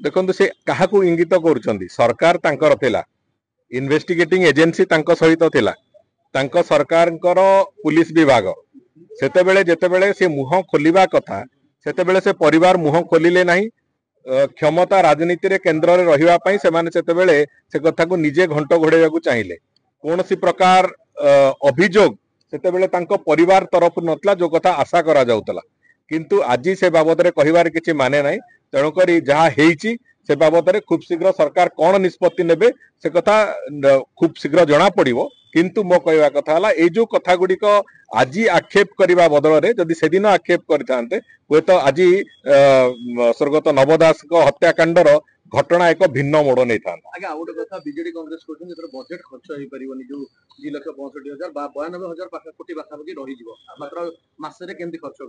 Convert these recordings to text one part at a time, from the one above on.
देखो से क्या इंगित कर सरकार तांकर थिला इन्वेस्टिगेटिंग एजेंसी तांको सहित थिला तांको सरकार पुलिस विभाग सेतेबेले जेतेबेले से मुह खोलिबा कथा सेतेबेले से परिवार मुह खोलिले नहीं क्षमता राजनीति रे केंद्र रे रहिबा पई सेमाने सेतेबेले से कथा को निजे घंट घोड़ेबा चाहिए कौन सी प्रकार अभियोग सेतेबेले तांको परिवार तरफ नतला जो कथा आशा करा जाउतला किंतु आज से बाबद रे कहिबार किछि माने नाही तेणुक जहाँ हेची से बाबद में खूब शीघ्र सरकार कौन निष्पत्ति नेबे से कथा खूब शीघ्र जना पड़िबो किंतु मो कहवा कथा हला ए जो कथा गुड़िक आज आक्षेप करने बदल में जदि से दिन आक्षेप करते हुए तो आज स्वर्गत नव दास हत्याकांडर घटना एक भिन्न मोड़ नहीं था। आगे गोटे कथा बीजेडी कांग्रेस बजेट खर्च हो पारिबनी जो 2,65,000 कोटी पाखापाखि रही मात्र मासरे केमती खर्च कर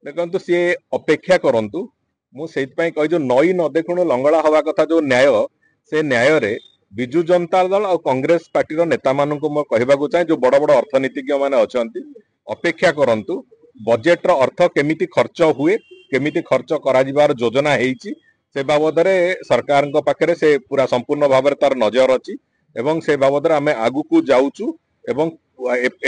देखु सी अपेक्षा करंतु मुझे कही जो नई न देखुणु लंगड़ा हवा कथा जो न्याय से न्याय रे विजु जनता दल और कांग्रेस पार्टी नेता मान कहवाक चाहे जो बड़ बड़ अर्थनीतिज्ञ मैंने अच्छा अपेक्षा करंतु बजेट रो अर्थ केमिति खर्च हुए केमिति खर्च करार योजना है से बाबद सरकार पाखे से पूरा संपूर्ण भाव तार नजर अच्छी एवं से बाबद आम आगु को जाऊचु एवं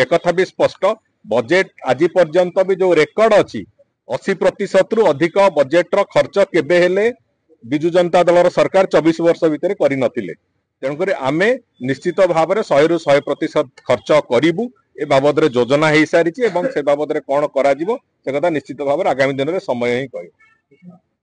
एक भी स्पष्ट बजेट आज पर्यंत भी जो रेकर्ड अच्छी 80% रु अधिक बजेट रो खर्च केबे हेले विजु जनता दल सरकार 24 वर्ष भितर करि नथिले तेणुकर आमे निश्चित भाव में 100 रु 100% खर्च करूँ ए बाबद योजना हो सारी से बाबद कौन कर से कथा निश्चित भाव में आगामी दिन में समय ही कह।